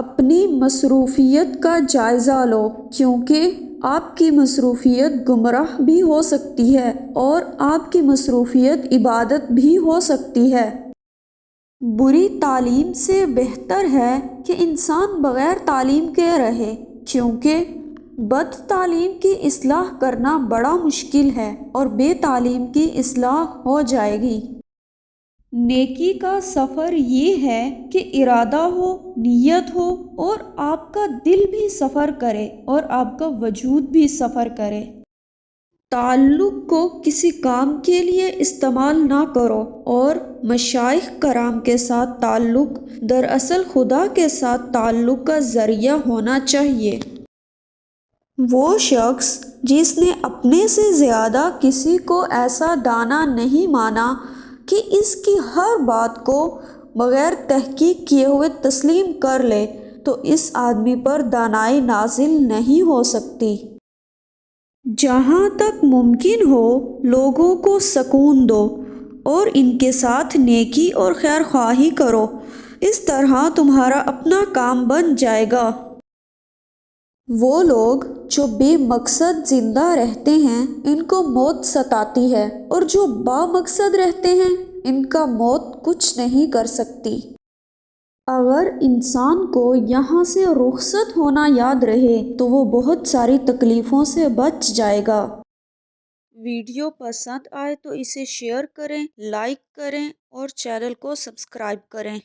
اپنی مصروفیت کا جائزہ لو، کیونکہ آپ کی مصروفیت گمراہ بھی ہو سکتی ہے اور آپ کی مصروفیت عبادت بھی ہو سکتی ہے۔ بری تعلیم سے بہتر ہے کہ انسان بغیر تعلیم کے رہے، کیونکہ بد تعلیم کی اصلاح کرنا بڑا مشکل ہے اور بے تعلیم کی اصلاح ہو جائے گی۔ نیکی کا سفر یہ ہے کہ ارادہ ہو، نیت ہو اور آپ کا دل بھی سفر کرے اور آپ کا وجود بھی سفر کرے۔ تعلق کو کسی کام کے لیے استعمال نہ کرو اور مشائخ کرام کے ساتھ تعلق دراصل خدا کے ساتھ تعلق کا ذریعہ ہونا چاہیے۔ وہ شخص جس نے اپنے سے زیادہ کسی کو ایسا دانا نہیں مانا کہ اس کی ہر بات کو بغیر تحقیق کیے ہوئے تسلیم کر لے، تو اس آدمی پر دانائی نازل نہیں ہو سکتی۔ جہاں تک ممکن ہو لوگوں کو سکون دو اور ان کے ساتھ نیکی اور خیر خواہی کرو، اس طرح تمہارا اپنا کام بن جائے گا۔ وہ لوگ جو بے مقصد زندہ رہتے ہیں ان کو موت ستاتی ہے، اور جو با مقصد رہتے ہیں ان کا موت کچھ نہیں کر سکتی۔ اگر انسان کو یہاں سے رخصت ہونا یاد رہے تو وہ بہت ساری تکلیفوں سے بچ جائے گا۔ ویڈیو پسند آئے تو اسے شیئر کریں، لائک کریں اور چینل کو سبسکرائب کریں۔